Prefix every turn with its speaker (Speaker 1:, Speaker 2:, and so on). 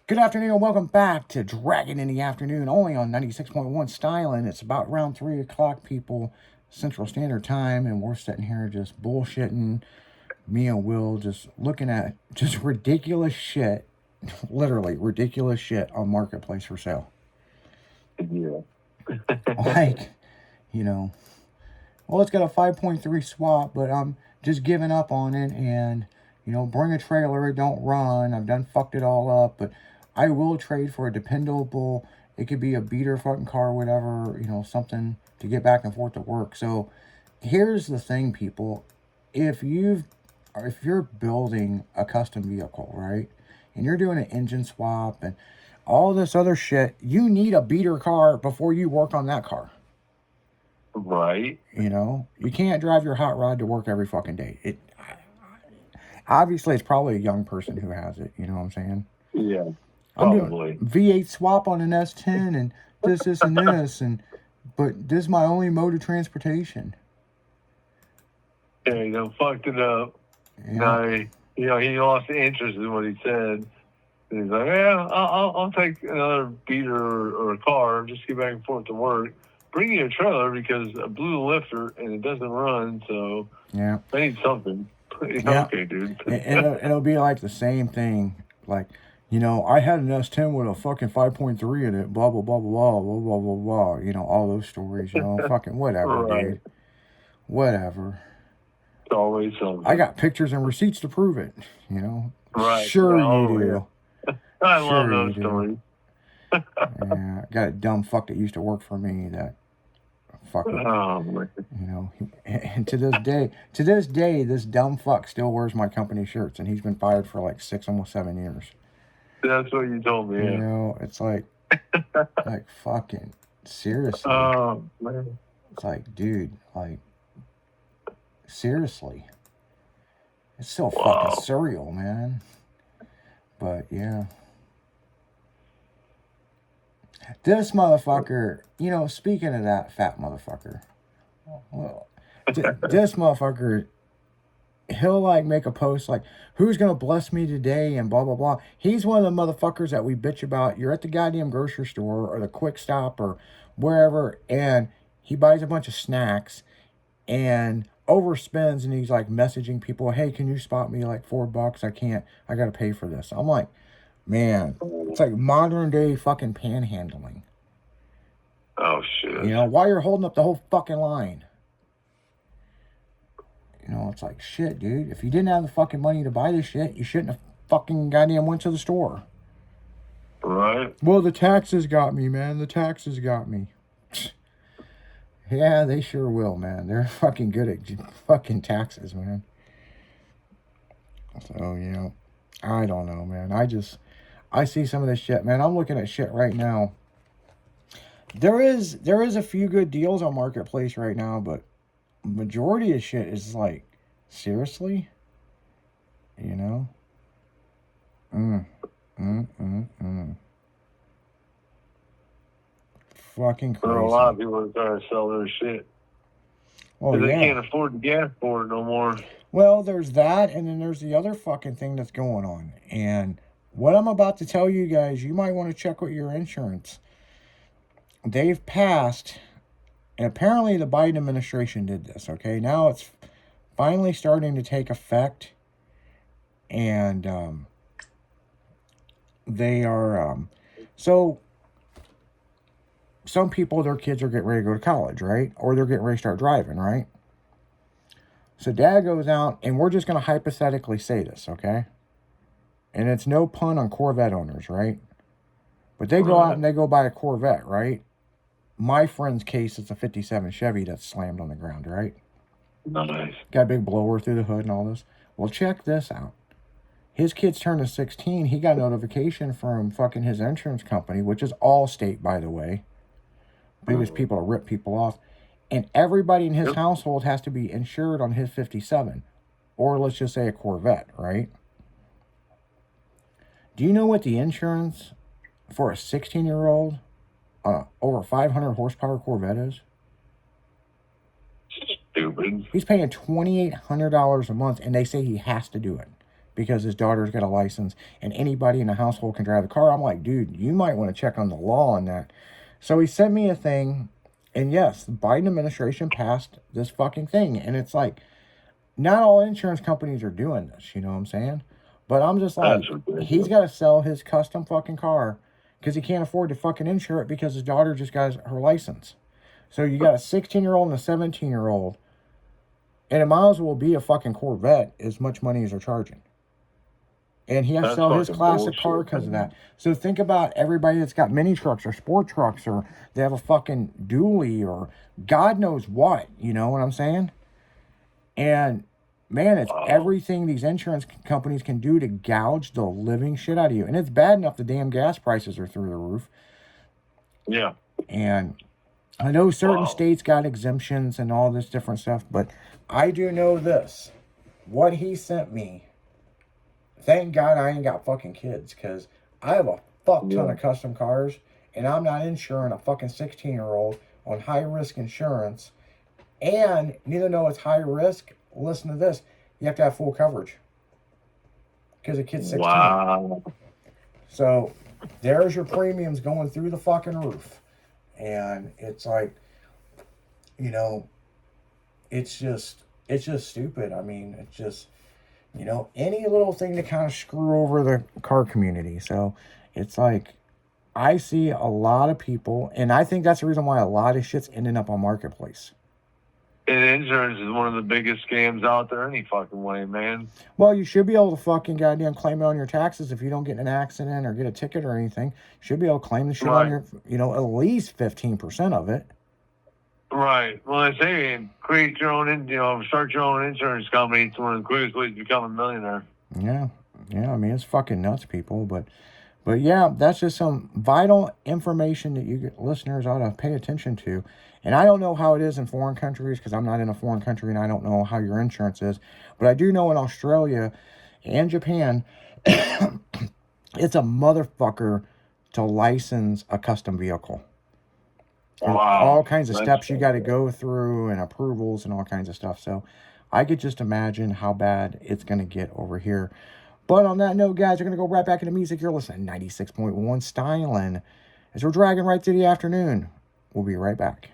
Speaker 1: Good afternoon and welcome back to Dragon in the Afternoon, only on 96.1 Stylin'. It's about around 3 o'clock, people, Central Standard Time, and we're sitting here just bullshitting. Me and Will just looking at just ridiculous shit, literally ridiculous shit on Marketplace for sale.
Speaker 2: Yeah.
Speaker 1: Like, you know, well, it's got a 5.3 swap, but I'm just giving up on it and, bring a trailer, it don't run. I've done fucked it all up, but I will trade for a dependable, it could be a beater fucking car, whatever, something to get back and forth to work. So here's the thing, people. If you're building a custom vehicle, right, and you're doing an engine swap and all this other shit, you need a beater car before you work on that car.
Speaker 2: Right.
Speaker 1: You can't drive your hot rod to work every fucking day. Obviously it's probably a young person who has it. You know what I'm saying?
Speaker 2: Yeah.
Speaker 1: I'm
Speaker 2: Probably.
Speaker 1: doing V8 swap on an S10 and this, and this, but this is my only mode of transportation.
Speaker 2: Yeah, fucked it up. Yeah. Now, he lost interest in what he said. And he's like, yeah, I'll take another beater or a car, just get back and forth to work. Bring you a trailer because I blew the lifter and it doesn't run, so
Speaker 1: yeah,
Speaker 2: I need something.
Speaker 1: Yeah.
Speaker 2: Okay, dude.
Speaker 1: It'll be like the same thing. Like, I had an S10 with a fucking 5.3 in it, blah, blah, blah, blah, blah, blah, blah, blah. All those stories, fucking whatever,
Speaker 2: Right.
Speaker 1: dude. Whatever.
Speaker 2: It's always something.
Speaker 1: I got pictures and receipts to prove it,
Speaker 2: Right.
Speaker 1: Sure you do.
Speaker 2: I love those stories.
Speaker 1: Yeah, I got a dumb fuck that used to work for me that fucking, and to this day, this dumb fuck still wears my company shirts, and he's been fired for like 6, almost 7 years.
Speaker 2: That's what you told me. Yeah.
Speaker 1: It's like, like fucking seriously.
Speaker 2: Man.
Speaker 1: It's like, dude, like seriously, it's so fucking surreal, man. But yeah. This motherfucker, speaking of that fat motherfucker, well, this motherfucker, he'll like make a post like, who's gonna bless me today and blah blah blah. He's one of the motherfuckers that we bitch about. You're at the goddamn grocery store or the Quick Stop or wherever, and he buys a bunch of snacks and overspends, and he's like messaging people, hey, can you spot me like $4? I gotta pay for this. I'm like, man, it's like modern day fucking panhandling.
Speaker 2: Oh, shit.
Speaker 1: While you're holding up the whole fucking line. It's like, shit, dude. If you didn't have the fucking money to buy this shit, you shouldn't have fucking goddamn went to the store.
Speaker 2: Right.
Speaker 1: Well, the taxes got me, man. The taxes got me. Yeah, they sure will, man. They're fucking good at fucking taxes, man. So, I don't know, man. I see some of this shit, man. I'm looking at shit right now. There is a few good deals on Marketplace right now, but majority of shit is like, seriously? Fucking crazy.
Speaker 2: There are a lot of people that try to sell their shit.
Speaker 1: Well,
Speaker 2: they can't afford the gas for it no more.
Speaker 1: Well, there's that, and then there's the other fucking thing that's going on. And what I'm about to tell you guys, you might want to check with your insurance. They've passed, and apparently the Biden administration did this, okay? Now it's finally starting to take effect, and they are, so some people, their kids are getting ready to go to college, right? Or they're getting ready to start driving, right? So dad goes out, and we're just going to hypothetically say this, okay? And it's no pun on Corvette owners, right? But they go out and they go buy a Corvette, right? My friend's case, it's a 57 Chevy that's slammed on the ground, right?
Speaker 2: Nice.
Speaker 1: Got a big blower through the hood and all this. Well, check this out. His kid's turning 16. He got notification from fucking his insurance company, which is Allstate, by the way. Biggest people to rip people off. And everybody in his household has to be insured on his 57. Or let's just say a Corvette, right? Do you know what the insurance for a 16-year-old over 500 horsepower Corvette is?
Speaker 2: Stupid.
Speaker 1: He's paying $2,800 a month, and they say he has to do it. because his daughter's got a license and anybody in the household can drive the car. I'm like, dude, you might want to check on the law on that. So he sent me a thing, and yes, the Biden administration passed this fucking thing. And it's like, not all insurance companies are doing this, you know what I'm saying? But I'm just like, he's got to sell his custom fucking car because he can't afford to fucking insure it because his daughter just got her license. So you got a 16-year-old and a 17-year-old, and it might as well be a fucking Corvette as much money as they're charging. And he has to sell his classic car because of that. So think about everybody that's got mini trucks or sport trucks, or they have a fucking dually or God knows what, you know what I'm saying? And man, it's everything these insurance companies can do to gouge the living shit out of you. And it's bad enough the damn gas prices are through the roof.
Speaker 2: Yeah.
Speaker 1: And I know certain states got exemptions and all this different stuff, but I do know this. What he sent me, thank God I ain't got fucking kids, because I have a fuck ton of custom cars, and I'm not insuring a fucking 16-year-old on high-risk insurance. And neither know it's high risk. Listen to this. You have to have full coverage because the kid's 16.
Speaker 2: Wow.
Speaker 1: So there's your premiums going through the fucking roof. And it's like, you know, it's just stupid. I mean, it's just, you know, any little thing to kind of screw over the car community. So it's like, I see a lot of people, and I think that's the reason why a lot of shit's ending up on Marketplace.
Speaker 2: And insurance is one of the biggest scams out there any fucking way, man.
Speaker 1: Well, you should be able to fucking goddamn claim it on your taxes if you don't get in an accident or get a ticket or anything. You should be able to claim the shit on your, you know, at least 15% of it.
Speaker 2: Right. Well, I say, create your own, you know, start your own insurance company. It's one of the quickest ways to become a millionaire.
Speaker 1: Yeah. Yeah. I mean, it's fucking nuts, people. But yeah, that's just some vital information that you listeners ought to pay attention to. And I don't know how it is in foreign countries because I'm not in a foreign country and I don't know how your insurance is. But I do know in Australia and Japan, it's a motherfucker to license a custom vehicle.
Speaker 2: Wow.
Speaker 1: All kinds of steps you got to go through and approvals and all kinds of stuff. So I could just imagine how bad it's going to get over here. But on that note, guys, we're going to go right back into music. You're listening to 96.1 Styling as we're dragging right through the afternoon. We'll be right back.